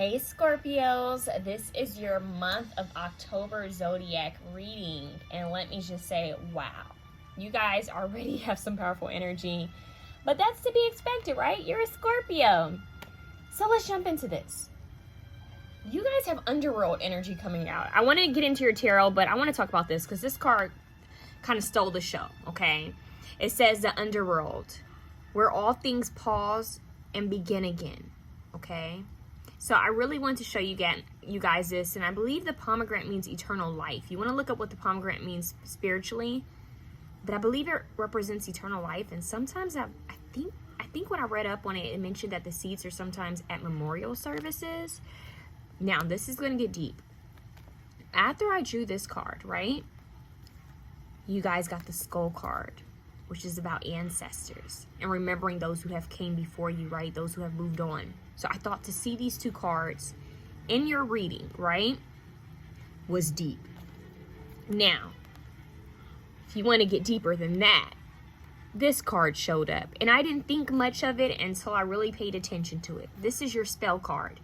Hey Scorpios, this is your month of October Zodiac reading, and let me just say, wow, you guys already have some powerful energy, but that's to be expected, right? You're a Scorpio. So let's jump into this. You guys have underworld energy coming out. I want to get into your tarot, but I want to talk about this because this card kind of stole the show, okay? It says the underworld, where all things pause and begin again, okay? So I really want to show you guys this, and I believe the pomegranate means eternal life. You want to look up what the pomegranate means spiritually, but I believe it represents eternal life. And sometimes I think when I read up on it, it mentioned that the seeds are sometimes at memorial services. Now this is going to get deep. After I drew this card, right? You guys got the skull card, which is about ancestors and remembering those who have came before you, right? Those who have moved on. So I thought to see these two cards in your reading, right, was deep. Now, if you want to get deeper than that, this card showed up. And I didn't think much of it until I really paid attention to it. This is your spell card.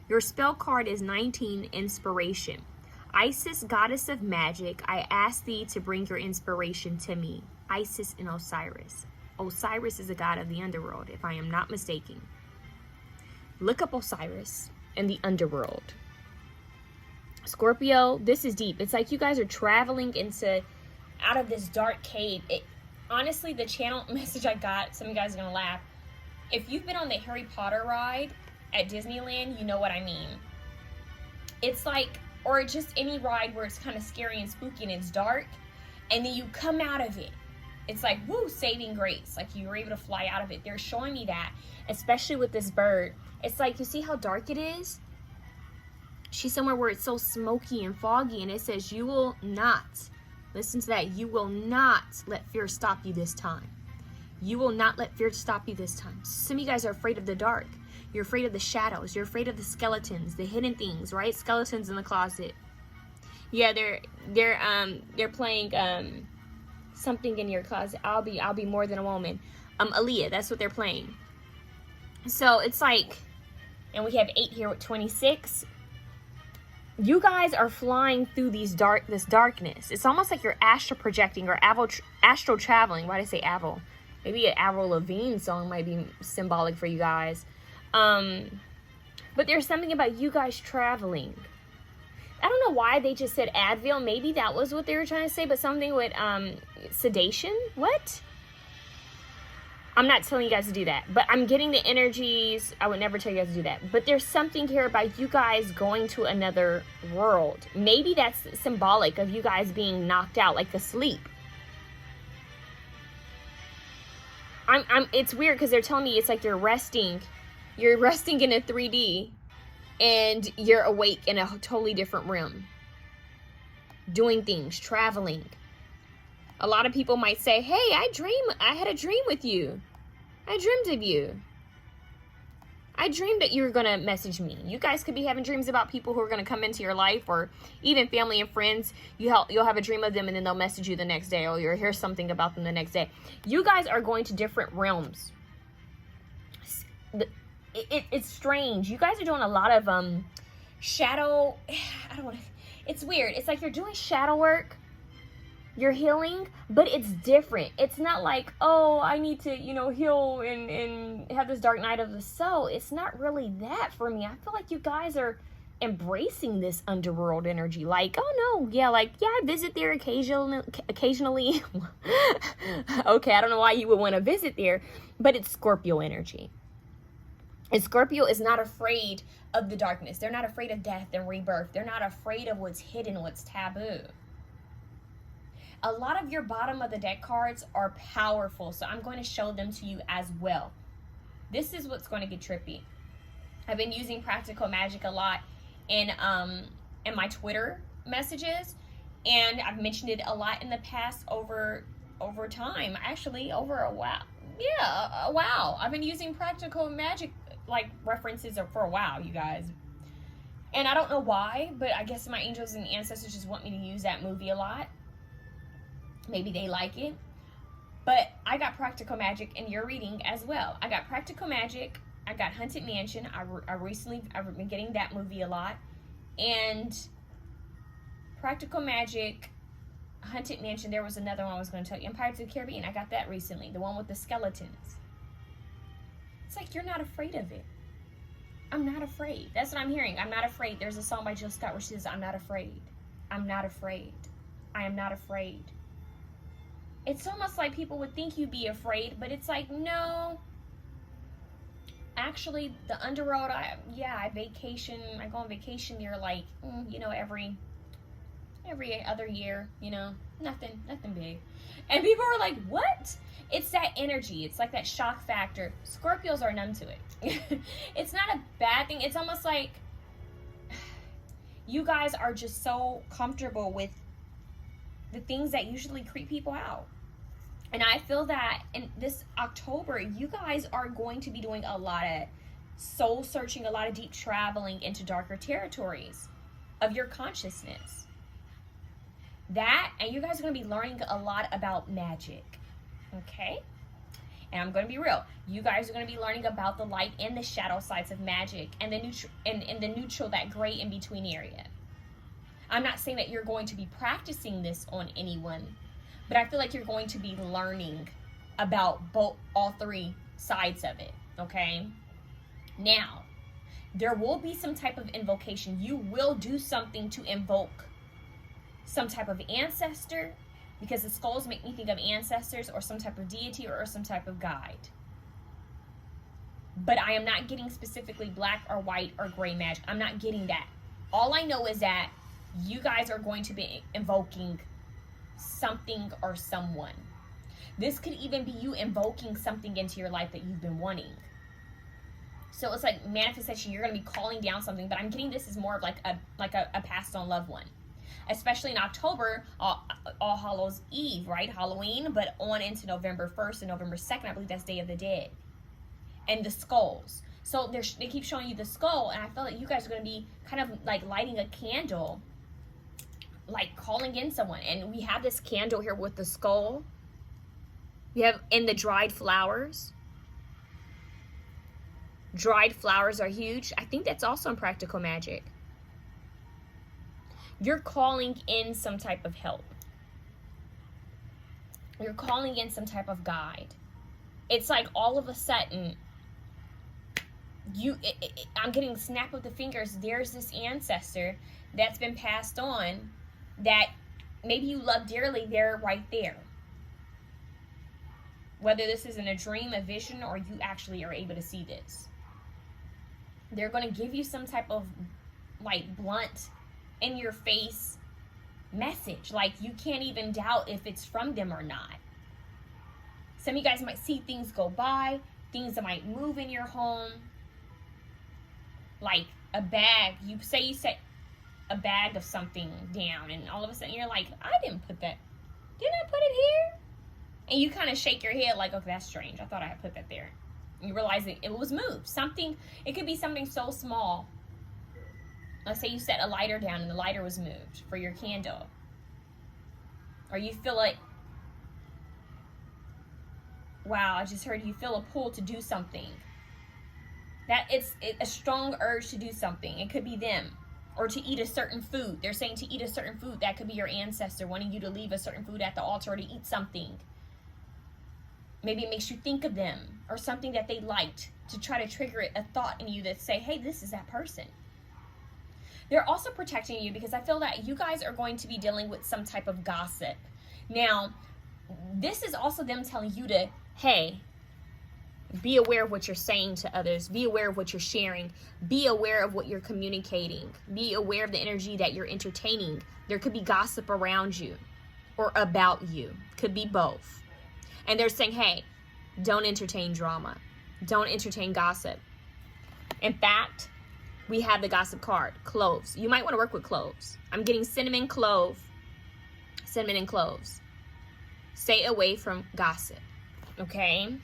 Your spell card is 19, Inspiration. Isis, goddess of magic, I ask thee to bring your inspiration to me. Isis and Osiris. Osiris is a god of the underworld, if I am not mistaken. Look up Osiris and the underworld. Scorpio, this is deep. It's like you guys are traveling out of this dark cave. Honestly, the channel message I got, some of you guys are going to laugh. If you've been on the Harry Potter ride at Disneyland, you know what I mean. It's like, or just any ride where it's kind of scary and spooky and it's dark, and then you come out of it. It's like, woo, saving grace. Like you were able to fly out of it. They're showing me that, especially with this bird. It's like, you see how dark it is? She's somewhere where it's so smoky and foggy, and it says, you will not, listen to that, you will not let fear stop you this time. You will not let fear stop you this time. Some of you guys are afraid of the dark. You're afraid of the shadows. You're afraid of the skeletons, the hidden things, right? Skeletons in the closet. Yeah, they're playing something in your closet. I'll be more than a woman. Aaliyah, that's what they're playing. So it's like, and we have 8 here with 26. You guys are flying through this darkness. It's almost like you're astral projecting or astral traveling. Why did I say Avril? Maybe an Avril Lavigne song might be symbolic for you guys. But there's something about you guys traveling. I don't know why they just said Advil. Maybe that was what they were trying to say, but something with sedation. What? I'm not telling you guys to do that, but I'm getting the energies. I would never tell you guys to do that. But there's something here about you guys going to another world. Maybe that's symbolic of you guys being knocked out, like the sleep. It's weird because they're telling me it's like you're resting in a 3D and you're awake in a totally different realm. Doing things, traveling. A lot of people might say, hey, I had a dream with you. I dreamed of you. I dreamed that you were going to message me. You guys could be having dreams about people who are going to come into your life, or even family and friends. You'll have a dream of them and then they'll message you the next day, or you'll hear something about them the next day. You guys are going to different realms. It's strange. You guys are doing a lot of shadow. It's weird. It's like you're doing shadow work. You're healing, but it's different. It's not like, oh, I need to, heal and have this dark night of the soul. It's not really that for me. I feel like you guys are embracing this underworld energy. Like, oh no, yeah, I visit there occasionally. Okay, I don't know why you would want to visit there, but it's Scorpio energy. And Scorpio is not afraid of the darkness. They're not afraid of death and rebirth. They're not afraid of what's hidden, what's taboo. A lot of your bottom of the deck cards are powerful, so I'm going to show them to you as well. This is what's going to get trippy. I've been using Practical Magic a lot in my Twitter messages, and I've mentioned it a lot in the past over time. Actually, over a while. Yeah, a while. I've been using Practical Magic references for a while, you guys. And I don't know why, but I guess my angels and ancestors just want me to use that movie a lot. Maybe they like it. But I got Practical Magic in your reading as well. I got Practical Magic. I got Haunted Mansion. I've been getting that movie a lot. And Practical Magic, Haunted Mansion. There was another one I was going to tell you. And Pirates of the Caribbean. I got that recently. The one with the skeletons. It's like, you're not afraid of it. I'm not afraid. That's what I'm hearing. I'm not afraid. There's a song by Jill Scott where she says, I'm not afraid. I'm not afraid. I am not afraid. It's almost like people would think you'd be afraid, but it's like, no. Actually, the underworld, I vacation. I go on vacation near, like, you know, every other year, you know, nothing big. And people are like, what? It's that energy. It's like that shock factor. Scorpios are numb to it. It's not a bad thing. It's almost like you guys are just so comfortable with the things that usually creep people out. And I feel that in this October, you guys are going to be doing a lot of soul searching, a lot of deep traveling into darker territories of your consciousness. That, and you guys are going to be learning a lot about magic. Okay? And I'm going to be real. You guys are going to be learning about the light and the shadow sides of magic and the neutral, that gray in between area. I'm not saying that you're going to be practicing this on anyone, but I feel like you're going to be learning about all three sides of it. Okay? Now, there will be some type of invocation. You will do something to invoke some type of ancestor, because the skulls make me think of ancestors or some type of deity or some type of guide. But I am not getting specifically black or white or gray magic. I'm not getting that. All I know is that you guys are going to be invoking something or someone. This could even be you invoking something into your life that you've been wanting. So it's like manifestation. You're going to be calling down something, but I'm getting this is more of like a passed on loved one. Especially in October, All Hallows Eve, right? Halloween, but on into November 1st and November 2nd, I believe that's Day of the Dead. And the skulls. So they keep showing you the skull, and I feel like you guys are going to be kind of like lighting a candle, like calling in someone. And we have this candle here with the skull. We have in the dried flowers. Dried flowers are huge. I think that's also in Practical Magic. You're calling in some type of help. You're calling in some type of guide. It's like all of a sudden, I'm getting snap of the fingers. There's this ancestor that's been passed on that maybe you love dearly. They're right there. Whether this is in a dream, a vision, or you actually are able to see this. They're going to give you some type of like blunt, in your face message. Like you can't even doubt if it's from them or not. Some of you guys might see things go by, things that might move in your home. Like a bag. You set a bag of something down, and all of a sudden you're like, I didn't put that. Didn't I put it here? And you kind of shake your head like, okay, that's strange. I thought I had put that there. And you realize it was moved. Something, it could be something so small. Let's say you set a lighter down and the lighter was moved for your candle. Or you feel like, wow, I just heard you feel a pull to do something. That it's a strong urge to do something. It could be them. Or to eat a certain food. They're saying to eat a certain food. That could be your ancestor wanting you to leave a certain food at the altar or to eat something. Maybe it makes you think of them. Or something that they liked. To try to trigger a thought in you that say, hey, this is that person. They're also protecting you because I feel that you guys are going to be dealing with some type of gossip. Now, this is also them telling you to, hey, be aware of what you're saying to others. Be aware of what you're sharing. Be aware of what you're communicating. Be aware of the energy that you're entertaining. There could be gossip around you or about you. Could be both. And they're saying, hey, don't entertain drama. Don't entertain gossip. In fact, we have the gossip card, cloves. You might want to work with cloves. I'm getting cinnamon, clove, cinnamon and cloves. Stay away from gossip, okay?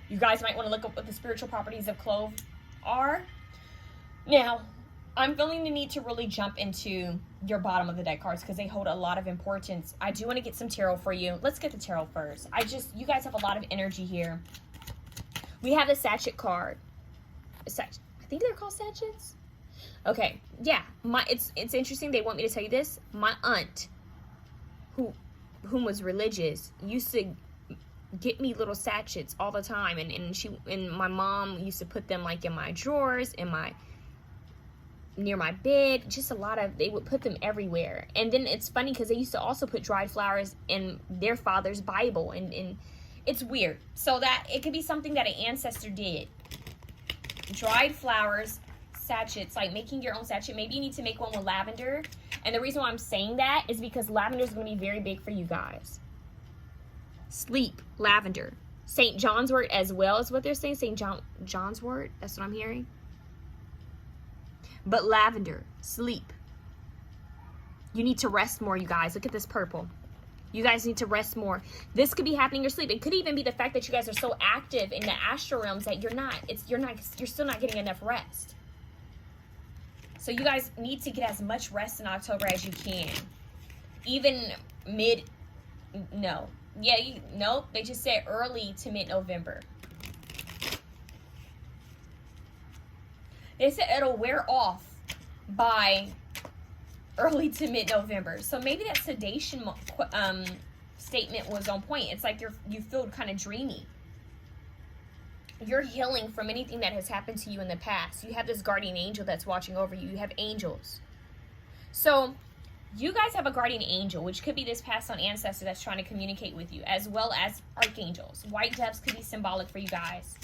You guys might want to look up what the spiritual properties of clove are. Now, I'm feeling the need to really jump into your bottom of the deck cards because they hold a lot of importance. I do want to get some tarot for you. Let's get the tarot first. You guys have a lot of energy here. We have the sachet card. I think they're called sachets. Okay, yeah. It's interesting. They want me to tell you this. My aunt, whom was religious, used to get me little sachets all the time, and my mom used to put them like in my drawers, near my bed, just they would put them everywhere. And then it's funny because they used to also put dried flowers in their father's Bible, and it's weird. So that it could be something that an ancestor did. Dried flowers, sachets, like making your own sachet. Maybe you need to make one with lavender. And the reason why I'm saying that is because lavender is going to be very big for you guys. Sleep, lavender. St. John's wort as well is what they're saying. John's wort, that's what I'm hearing. But lavender, sleep. You need to rest more, you guys. Look at this purple. You guys need to rest more. This could be happening in your sleep. It could even be the fact that you guys are so active in the astral realms that you're still not getting enough rest. So you guys need to get as much rest in October as you can. Even nope, they just said early to mid-November. They said it'll wear off by early to mid-November. So maybe that sedation statement was on point. It's like you feel kind of dreamy. You're healing from anything that has happened to you in the past. You have this guardian angel that's watching over you. You have angels. So you guys have a guardian angel, which could be this passed on ancestor that's trying to communicate with you, as well as archangels. White doves could be symbolic for you guys.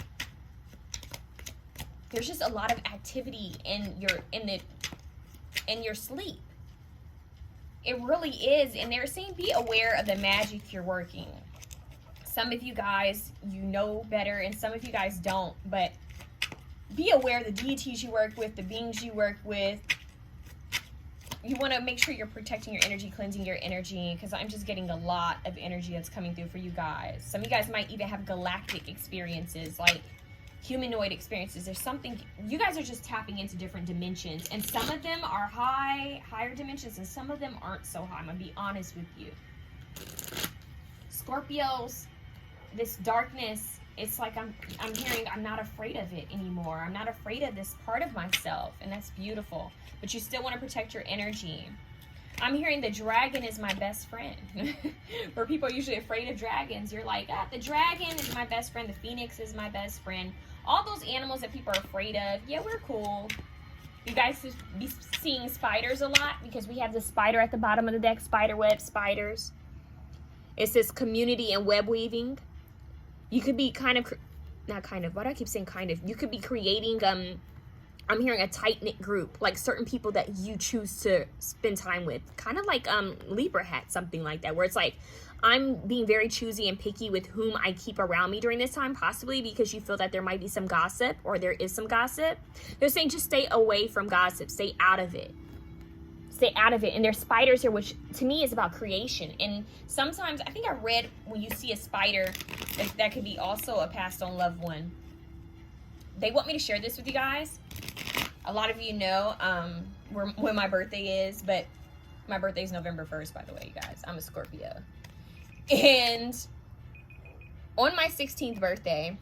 There's just a lot of activity in your sleep. It really is. And they're saying be aware of the magic you're working. Some of you guys, you know better, and some of you guys don't. But be aware of the deities you work with, the beings you work with. You want to make sure you're protecting your energy, cleansing your energy, because I'm just getting a lot of energy that's coming through for you guys. Some of you guys might even have galactic experiences, like humanoid experiences. There's something, you guys are just tapping into different dimensions, and some of them are higher dimensions, and some of them aren't so high. I'm gonna be honest with you. Scorpios, this darkness, it's like I'm hearing I'm not afraid of it anymore. I'm not afraid of this part of myself, and that's beautiful. But you still want to protect your energy. I'm hearing the dragon is my best friend. Where people are usually afraid of dragons, you're like, the dragon is my best friend. The phoenix is my best friend. All those animals that people are afraid of, yeah, we're cool. You guys should be seeing spiders a lot, because we have the spider at the bottom of the deck, spider web, spiders. It says community and web weaving. You could be why do I keep saying kind of? You could be creating, I'm hearing a tight-knit group, like certain people that you choose to spend time with. Kind of like Libra hat, something like that, where it's like, I'm being very choosy and picky with whom I keep around me during this time, possibly because you feel that there might be some gossip, or there is some gossip. They're saying just stay away from gossip, stay out of it. Stay out of it. And there's spiders here, which to me is about creation. And sometimes, I think I read when you see a spider, that could be also a passed on loved one. They want me to share this with you guys. A lot of you know when my birthday is, but my birthday is November 1st, by the way, you guys. I'm a Scorpio. And on my 16th birthday,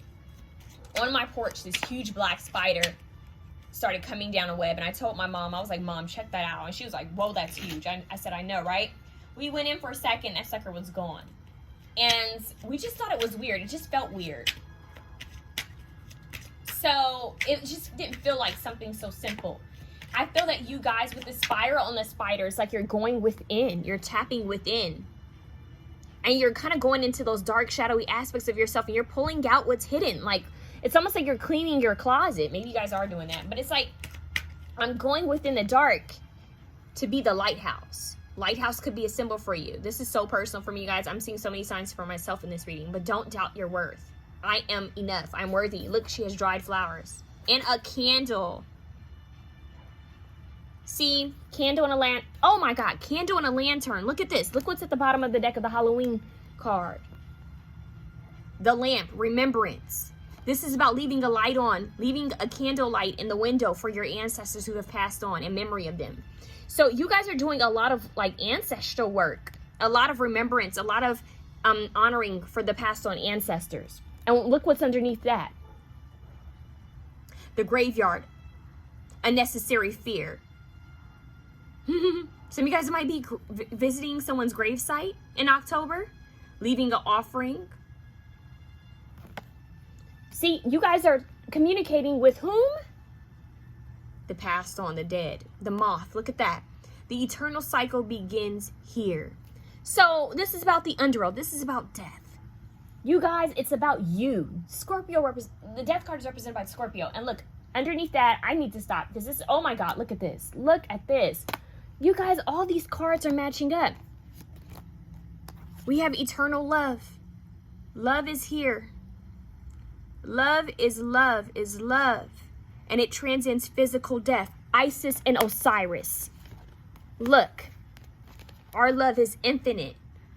on my porch, this huge black spider started coming down a web, and I told my mom, I was like, Mom, check that out. And she was like, whoa, that's huge. I said, I know, right? We went in for a second, that sucker was gone. And we just thought it was weird. It just felt weird. So it just didn't feel like something so simple. I feel that you guys, with the spiral on the spider, it's like you're going within. You're tapping within. And you're kind of going into those dark, shadowy aspects of yourself, and you're pulling out what's hidden. Like, it's almost like you're cleaning your closet. Maybe you guys are doing that. But it's like, I'm going within the dark to be the lighthouse. Lighthouse could be a symbol for you. This is so personal for me, you guys. I'm seeing so many signs for myself in this reading. But don't doubt your worth. I am enough. I'm worthy. Look, she has dried flowers. And a candle. See? Candle and a lantern. Oh my God. Candle and a lantern. Look at this. Look what's at the bottom of the deck of the Halloween card. The lamp. Remembrance. This is about leaving a light on. Leaving a candle light in the window for your ancestors who have passed on in memory of them. So you guys are doing a lot of like ancestral work. A lot of remembrance. A lot of honoring for the passed on ancestors. And look what's underneath that. The graveyard, unnecessary fear. Some of you guys might be visiting someone's gravesite in October, leaving an offering. See, you guys are communicating with whom? The passed on, the dead, the moth. Look at that. The eternal cycle begins here. So this is about the underworld. This is about death. You guys, it's about you. Scorpio, the death card is represented by Scorpio. And look, underneath that, I need to stop because this, oh my God, look at this. Look at this. You guys, all these cards are matching up. We have eternal love. Love is here. Love is love is love. And it transcends physical death. Isis and Osiris. Look, our love is infinite.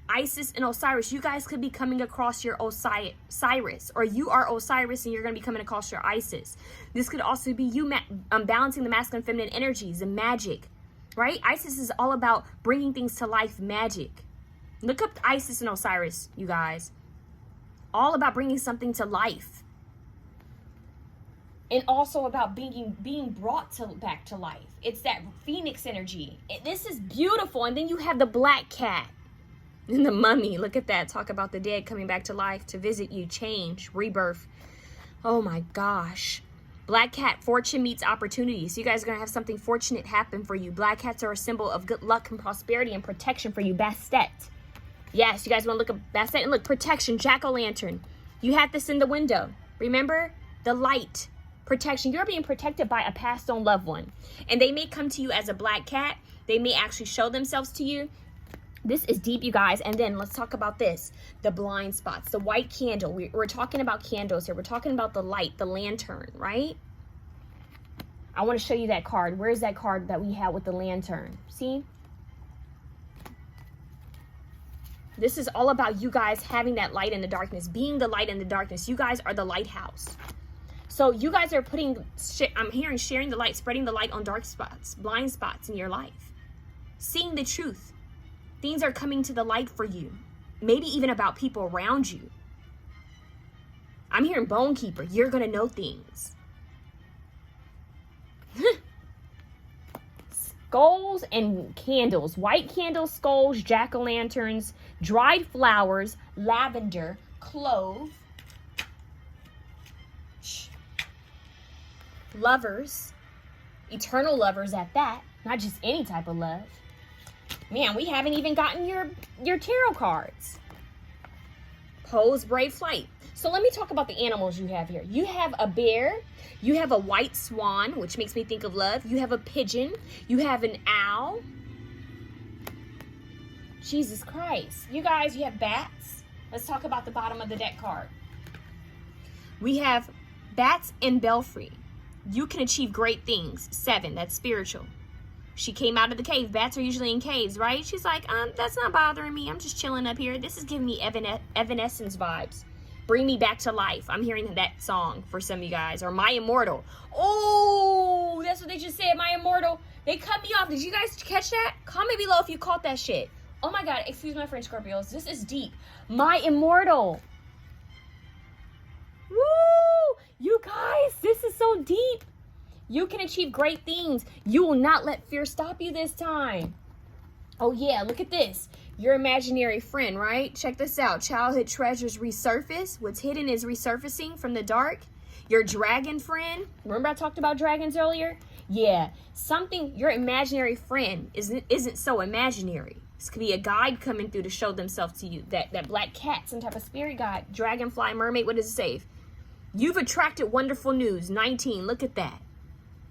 Isis and Osiris, you guys could be coming across your Osiris, or you are Osiris and you're going to be coming across your Isis. This could also be you balancing the masculine and feminine energies, the magic, right? Isis is all about bringing things to life, magic. Look up Isis and Osiris, you guys. All about bringing something to life. And also about being brought back to life. It's that phoenix energy. This is beautiful. And then you have the black cat and the mummy. Look at that. Talk about the dead coming back to life to visit you. Change, rebirth. Oh my gosh. Black cat, fortune meets opportunity. So you guys are going to have something fortunate happen for you. Black cats are a symbol of good luck and prosperity and protection for you. Bastet. Yes, you guys want to look at Bastet and look, protection, jack-o'-lantern. You had this in the window. Remember? The light. Protection. You're being protected by a passed on loved one. And they may come to you as a black cat. They may actually show themselves to you. This is deep, you guys. And then let's talk about this. The blind spots. The white candle. We're talking about candles here. We're talking about the light, the lantern, right? I want to show you that card. Where's that card that we had with the lantern? See? This is all about you guys having that light in the darkness. Being the light in the darkness. You guys are the lighthouse. So you guys are I'm hearing sharing the light, spreading the light on dark spots, blind spots in your life. Seeing the truth. Things are coming to the light for you. Maybe even about people around you. I'm hearing Bone Keeper. You're going to know things. Skulls and candles. White candles, skulls, jack-o'-lanterns, dried flowers, lavender, clove. Lovers, eternal lovers at that, not just any type of love. Man, we haven't even gotten your tarot cards. Pose, brave flight. So let me talk about the animals you have here. You have a bear, you have a white swan, which makes me think of love. You have a pigeon, you have an owl. Jesus Christ. You guys, you have bats. Let's talk about the bottom of the deck card. We have bats and belfry. You can achieve great things. 7, that's spiritual. She came out of the cave. Bats are usually in caves, right? She's like, that's not bothering me. I'm just chilling up here. This is giving me Evanescence vibes. Bring me back to life. I'm hearing that song for some of you guys. Or My Immortal. Oh, that's what they just said, My Immortal. They cut me off. Did you guys catch that? Comment below if you caught that shit. Oh my God, excuse my French, Scorpios. This is deep. My Immortal. Woo! You guys, this is so deep. You can achieve great things. You will not let fear stop you this time. Oh yeah, look at this. Your imaginary friend, right? Check this out. Childhood treasures resurface. What's hidden is resurfacing from the dark. Your dragon friend. Remember I talked about dragons earlier? Yeah, something, your imaginary friend isn't so imaginary. This could be a guide coming through to show themselves to you. That black cat, some type of spirit guide. Dragonfly, mermaid, what does it say? You've attracted wonderful news. 19, look at that.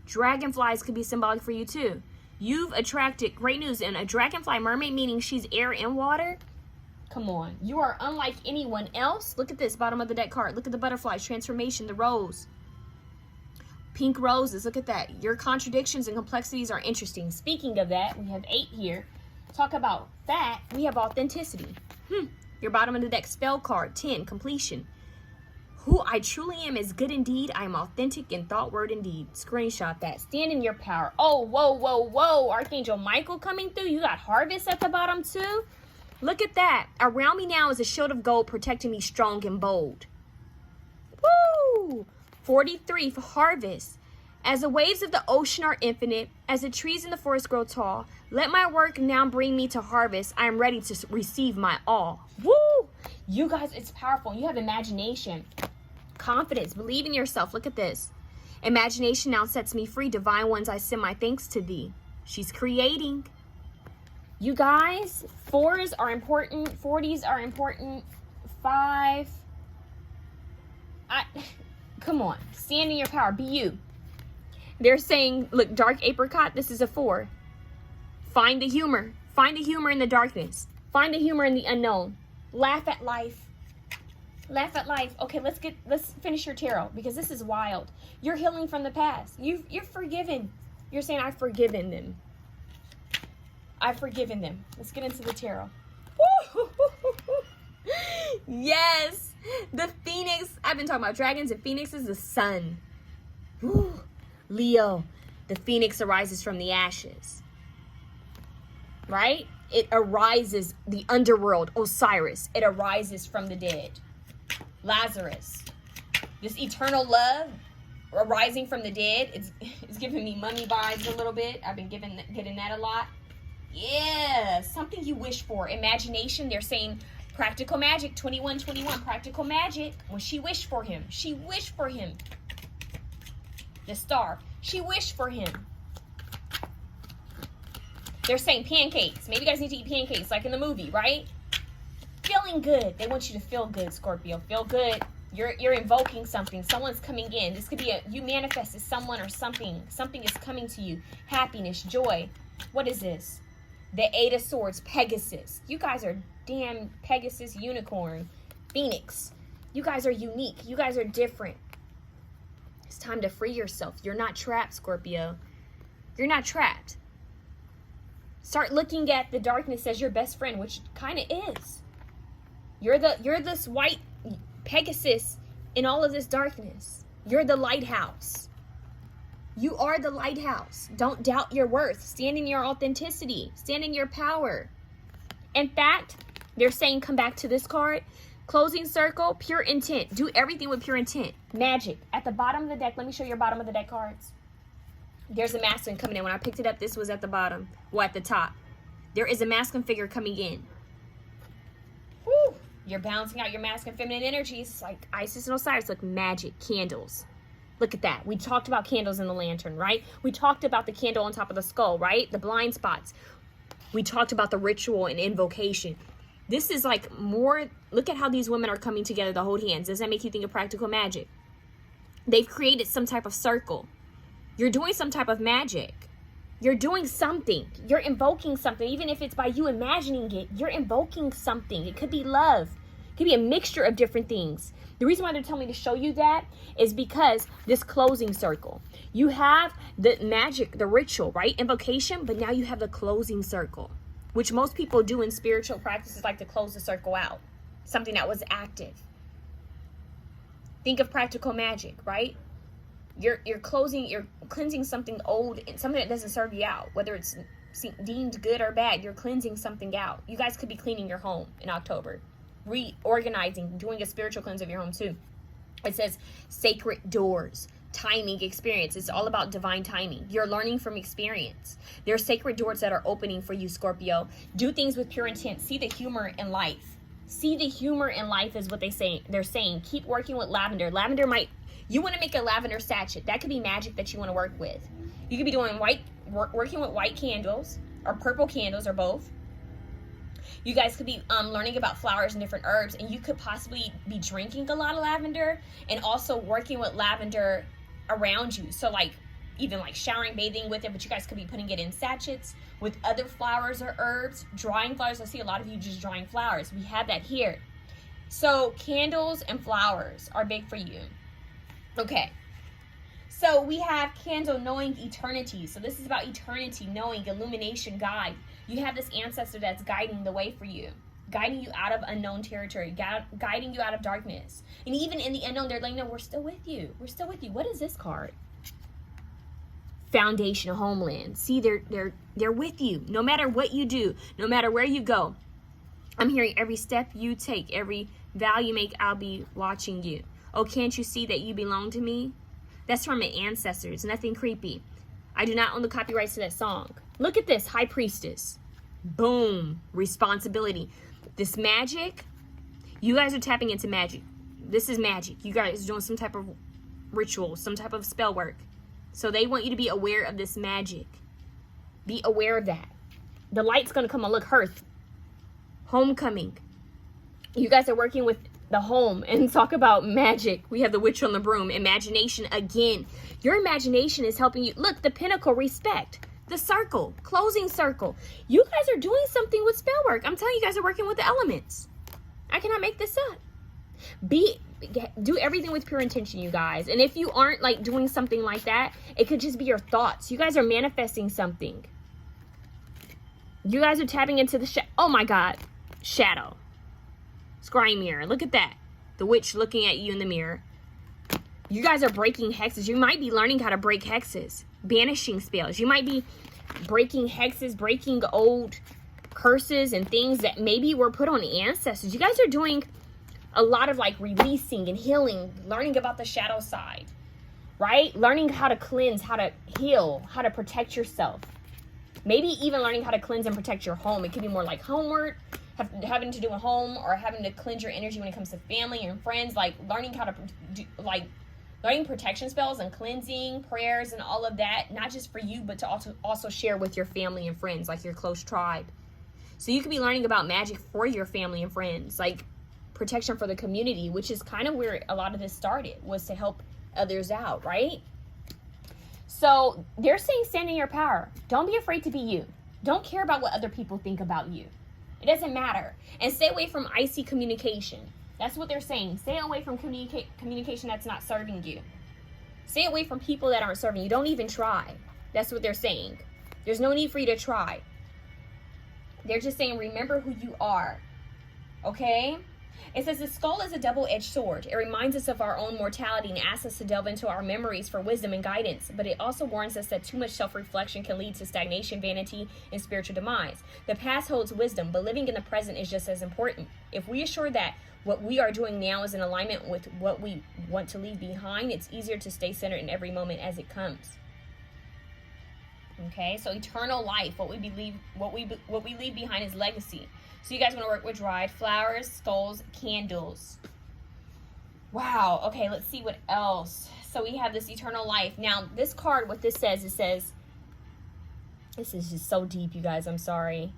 Dragonflies could be symbolic for you too. You've attracted great news. And a dragonfly mermaid, meaning she's air and water. Come on. You are unlike anyone else. Look at this, bottom of the deck card. Look at the butterflies, transformation, the rose. Pink roses, look at that. Your contradictions and complexities are interesting. Speaking of that, we have 8 here. Talk about that, we have authenticity. Your bottom of the deck spell card, 10, completion. Who I truly am is good indeed. I am authentic in thought, word, and deed. Screenshot that. Stand in your power. Oh, whoa, whoa, whoa. Archangel Michael coming through. You got harvest at the bottom too. Look at that. Around me now is a shield of gold protecting me strong and bold. Woo! 43 for harvest. As the waves of the ocean are infinite, as the trees in the forest grow tall, let my work now bring me to harvest. I am ready to receive my all. Woo! You guys, it's powerful. You have imagination, confidence, believe in yourself. Look at this. Imagination now sets me free. Divine ones, I send my thanks to thee. She's creating. You guys, 4s are important. 40s are important. 5. Come on. Stand in your power. Be you. They're saying, look, dark apricot, this is a 4. Find the humor. Find the humor in the darkness. Find the humor in the unknown. Laugh at life. Laugh at life. Okay, let's finish your tarot because this is wild. You're healing from the past. You're forgiven. You're saying, I've forgiven them. I've forgiven them. Let's get into the tarot. Yes. The phoenix. I've been talking about dragons and phoenixes. The sun. Woo. Leo, the phoenix arises from the ashes, right? It arises, the underworld, Osiris, it arises from the dead. Lazarus, this eternal love arising from the dead, it's giving me mummy vibes a little bit. I've been getting that a lot. Yeah, something you wish for. Imagination, they're saying practical magic, 2121, practical magic. When she wished for him, she wished for him. The star, she wished for him. They're saying pancakes. Maybe you guys need to eat pancakes like in the movie, right? Feeling good. They want you to feel good, Scorpio. Feel good. You're invoking something. Someone's coming in. This could be you manifested someone or something. Something is coming to you. Happiness, joy. What is this? The 8 of Swords, Pegasus. You guys are damn Pegasus, unicorn, Phoenix. You guys are unique. You guys are different. It's time to free yourself. You're not trapped, Scorpio. You're not trapped. Start looking at the darkness as your best friend, which kind of is. You're this white Pegasus in all of this darkness. You're the lighthouse. You are the lighthouse. Don't doubt your worth. Stand in your authenticity. Stand in your power. In fact, they're saying come back to this card. Closing circle, pure intent. Do everything with pure intent. Magic. At the bottom of the deck, let me show you your bottom of the deck cards. There's a masculine coming in. When I picked it up, this was at the bottom. Well, at the top. There is a masculine figure coming in. Woo! You're balancing out your masculine feminine energies. It's like Isis and Osiris. Look, magic, candles. Look at that. We talked about candles in the lantern, right? We talked about the candle on top of the skull, right? The blind spots. We talked about the ritual and invocation. This is like more, look at how these women are coming together to hold hands. Does that make you think of practical magic? They've created some type of circle. You're doing some type of magic. You're doing something. You're invoking something. Even if it's by you imagining it, you're invoking something. It could be love. It could be a mixture of different things. The reason why they're telling me to show you that is because this closing circle. You have the magic, the ritual, right? Invocation, but now you have the closing circle, which most people do in spiritual practices, like to close the circle out. Something that was active. Think of practical magic, right? You're cleansing something old, something that doesn't serve you out, whether it's deemed good or bad. You're cleansing something out. You guys could be cleaning your home in October, reorganizing, doing a spiritual cleanse of your home too. It says sacred doors, timing, experience. It's all about divine timing. You're learning from experience. There are sacred doors that are opening for you, Scorpio. Do things with pure intent. See the humor in life. See the humor in life is what they're saying. Keep working with lavender. Lavender might, you want to make a lavender sachet. That could be magic that you want to work with. You could be doing working with white candles or purple candles or both. You guys could be learning about flowers and different herbs, and you could possibly be drinking a lot of lavender and also working with lavender around you. So like even like showering, bathing with it, but you guys could be putting it in sachets with other flowers or herbs, drying flowers. I see a lot of you just drying flowers. We have that here. So candles and flowers are big for you. Okay. So we have candle knowing eternity. So this is about eternity, knowing, illumination, guide. You have this ancestor that's guiding the way for you, guiding you out of unknown territory, guiding you out of darkness. And even in the unknown, they're like, no, we're still with you. We're still with you. What is this card? Foundation, a homeland. See, they're with you. No matter what you do, no matter where you go. I'm hearing every step you take, every vow you make, I'll be watching you. Oh, can't you see that you belong to me? That's from my ancestors. Nothing creepy. I do not own the copyrights to that song. Look at this, High Priestess. Boom. Responsibility. This magic, you guys are tapping into magic. This is magic. You guys are doing some type of ritual, some type of spell work. So they want you to be aware of this magic. Be aware of that. The light's going to come on. Look, Hearth. Homecoming. You guys are working with the home and talk about magic. We have the witch on the broom. Imagination again. Your imagination is helping you. Look, the pinnacle, respect. The circle, closing circle. You guys are doing something with spell work. I'm telling you, guys are working with the elements. I cannot make this up. Do everything with pure intention, you guys. And if you aren't like doing something like that, it could just be your thoughts. You guys are manifesting something. You guys are tapping into the oh my God, shadow. Scrying mirror. Look at that. The witch looking at you in the mirror. You guys are breaking hexes. You might be learning how to break hexes. Banishing spells. You might be breaking hexes, breaking old curses and things that maybe were put on ancestors. You guys are doing a lot of like releasing and healing, learning about the shadow side, right? Learning how to cleanse, how to heal, how to protect yourself. Maybe even learning how to cleanse and protect your home. It could be more like homework, having to do a home, or having to cleanse your energy when it comes to family and friends, like learning how to do, like learning protection spells and cleansing, prayers and all of that, not just for you, but to also share with your family and friends, like your close tribe. So you could be learning about magic for your family and friends, like protection for the community, which is kind of where a lot of this started, was to help others out, right? So they're saying stand in your power. Don't be afraid to be you. Don't care about what other people think about you. It doesn't matter. And stay away from icy communication. That's what they're saying. Stay away from communication that's not serving you. Stay away from people that aren't serving you. Don't even try. That's what they're saying. There's no need for you to try. They're just saying, remember who you are. Okay? It says the skull is a double-edged sword. It reminds us of our own mortality and asks us to delve into our memories for wisdom and guidance. But it also warns us that too much self-reflection can lead to stagnation, vanity, and spiritual demise. The past holds wisdom, but living in the present is just as important. If we assure that what we are doing now is in alignment with what we want to leave behind, it's easier to stay centered in every moment as it comes. Okay, so eternal life, what we leave behind is legacy. So you guys want to work with dried flowers, skulls, candles. Wow. Okay, let's see what else. So we have this eternal life. Now, this card, what this says, it says, this is just so deep, you guys. I'm sorry.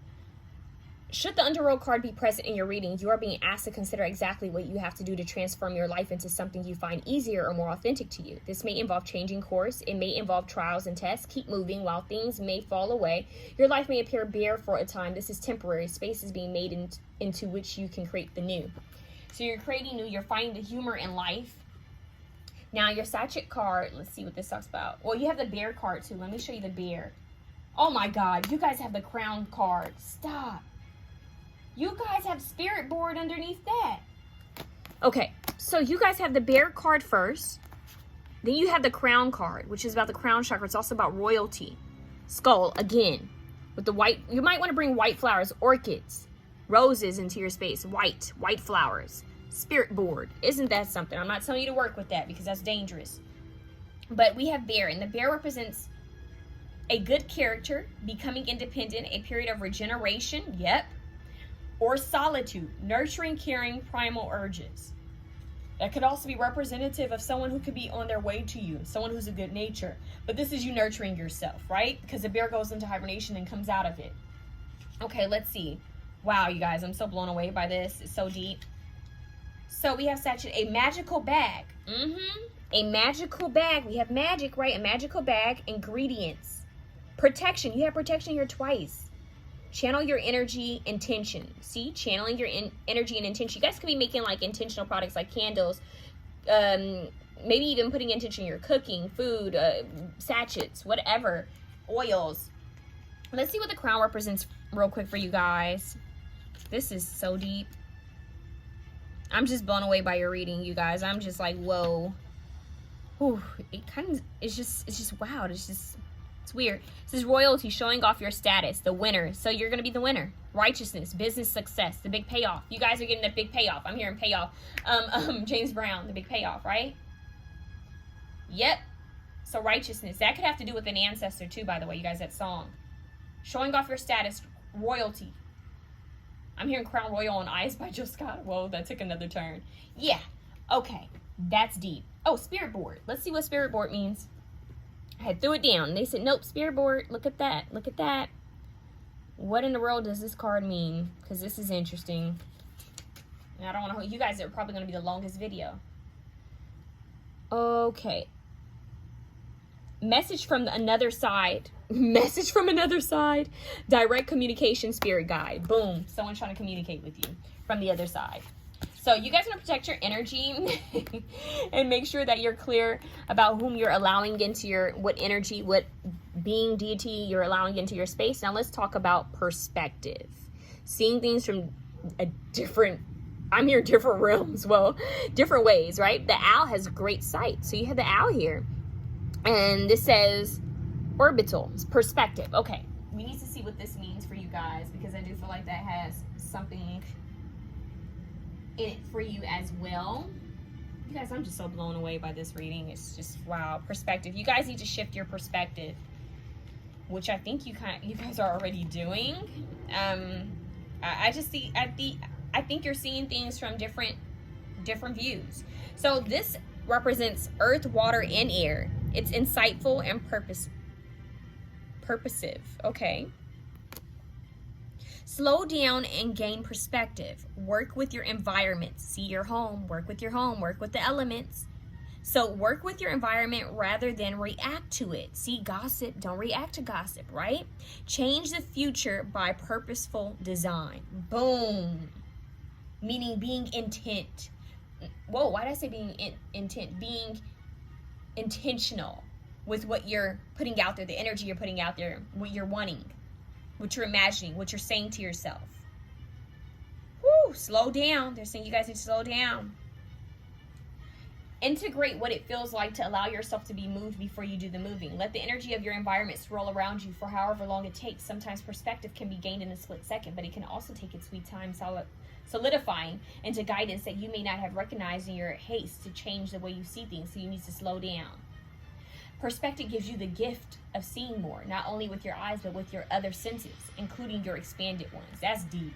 Should the underworld card be present in your reading, you are being asked to consider exactly what you have to do to transform your life into something you find easier or more authentic to you. This may involve changing course. It may involve trials and tests. Keep moving while things may fall away. Your life may appear bare for a time. This is temporary. Space is being made into which you can create the new. So you're creating new. You're finding the humor in life. Now your Sachet card, let's see what this talks about. Well, you have the bear card too. Let me show you the bear. Oh my God, you guys have the crown card. Stop. You guys have spirit board underneath that. Okay, so you guys have the bear card first. Then you have the crown card, which is about the crown chakra. It's also about royalty. Skull, again, with the white. You might want to bring white flowers, orchids, roses into your space. White flowers. Spirit board. Isn't that something? I'm not telling you to work with that because that's dangerous. But we have bear, and the bear represents a good character, becoming independent, a period of regeneration. Yep. Or solitude, nurturing, caring, primal urges. That could also be representative of someone who could be on their way to you, someone who's a good nature. But this is you nurturing yourself, right? Because the bear goes into hibernation and comes out of it. Okay, let's see. Wow, you guys, I'm so blown away by this. It's so deep. So we have such a magical bag. A magical bag. We have magic, right? A magical bag. Ingredients. Protection. You have protection here twice. Channel your energy, intention. See, channeling your energy and intention. You guys could be making like intentional products like candles, maybe even putting intention in your cooking, food, sachets, whatever, oils. Let's see what the crown represents real quick for you guys. This is so deep. I'm just blown away by your reading, you guys. I'm just like, whoa. Whew. It kind of, it's just wow. It's just It's weird. This is royalty, showing off your status, the winner. So you're going to be the winner. Righteousness, business success, the big payoff. You guys are getting that big payoff. I'm hearing payoff. James Brown, the big payoff, right? Yep. So righteousness. That could have to do with an ancestor too, by the way, you guys, that song. Showing off your status, royalty. I'm hearing Crown Royal on Ice by Jill Scott. Whoa, that took another turn. Yeah. Okay. That's deep. Oh, spirit board. Let's see what spirit board means. I had threw it down. They said, nope, spirit board. Look at that. Look at that. What in the world does this card mean? Because this is interesting. And I don't want to... You guys are probably going to be the longest video. Okay. Message from another side. Message from another side. Direct communication spirit guide. Boom. Someone's trying to communicate with you from the other side. So you guys want to protect your energy and make sure that you're clear about whom you're allowing into your, what energy, what being, deity you're allowing into your space. Now let's talk about perspective. Seeing things from a different, I'm here different realms, well, different ways, right? The owl has great sight. So you have the owl here. And this says orbital, perspective. Okay, we need to see what this means for you guys, because I do feel like that has something in it for you as well. You guys, I'm just so blown away by this reading. It's just, wow, perspective. You guys need to shift your perspective, which I think you guys are already doing. I just see, I think you're seeing things from different views. So this represents earth, water, and air. It's insightful and purposive. Okay. Slow down and gain perspective. Work with your environment. See your home. Work with your home. Work with the elements. So work with your environment rather than react to it. See gossip. Don't react to gossip, right? Change the future by purposeful design. Boom. Meaning being intent. Whoa, why did I say being intent? Being intentional with what you're putting out there, the energy you're putting out there, what you're wanting, what you're imagining, what you're saying to yourself. Woo, slow down. They're saying you guys need to slow down. Integrate what it feels like to allow yourself to be moved before you do the moving. Let the energy of your environment swirl around you for however long it takes. Sometimes perspective can be gained in a split second, but it can also take its sweet time solidifying into guidance that you may not have recognized in your haste to change the way you see things, so you need to slow down. Perspective gives you the gift of seeing more, not only with your eyes, but with your other senses, including your expanded ones. That's deep.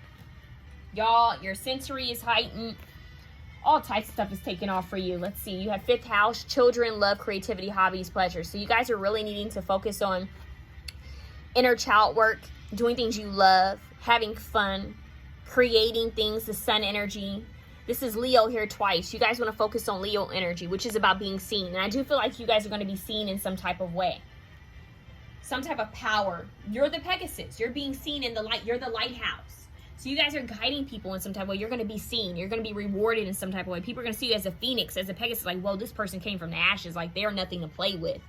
Y'all, your sensory is heightened. All types of stuff is taken off for you. Let's see. You have 5th house, children, love, creativity, hobbies, pleasure. So you guys are really needing to focus on inner child work, doing things you love, having fun, creating things, the sun energy. This is Leo here twice. You guys want to focus on Leo energy, which is about being seen. And I do feel like you guys are going to be seen in some type of way. Some type of power. You're the Pegasus. You're being seen in the light. You're the lighthouse. So you guys are guiding people in some type of way. You're going to be seen. You're going to be rewarded in some type of way. People are going to see you as a phoenix, as a Pegasus. Like, whoa, this person came from the ashes. Like, they're nothing to play with.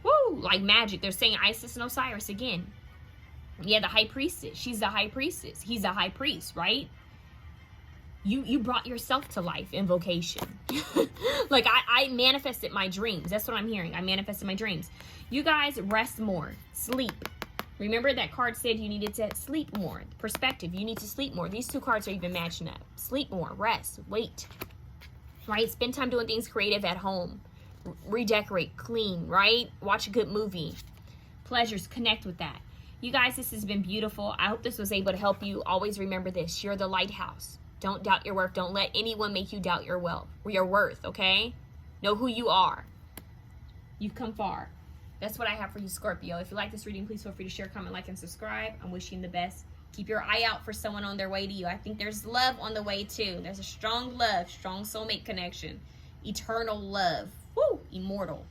Woo! Like magic. They're saying Isis and Osiris again. Yeah, the high priestess. She's the high priestess. He's the high priest, right? You brought yourself to life in vocation. Like, I manifested my dreams. That's what I'm hearing. I manifested my dreams. You guys rest more. Sleep. Remember that card said you needed to sleep more. Perspective. You need to sleep more. These two cards are even matching up. Sleep more. Rest. Wait. Right? Spend time doing things creative at home. Redecorate. Clean. Right? Watch a good movie. Pleasures. Connect with that. You guys, this has been beautiful. I hope this was able to help you. Always remember this. You're the lighthouse. Don't doubt your worth. Don't let anyone make you doubt your worth, okay? Know who you are. You've come far. That's what I have for you, Scorpio. If you like this reading, please feel free to share, comment, like, and subscribe. I'm wishing you the best. Keep your eye out for someone on their way to you. I think there's love on the way, too. There's a strong love, strong soulmate connection. Eternal love. Woo! Immortal.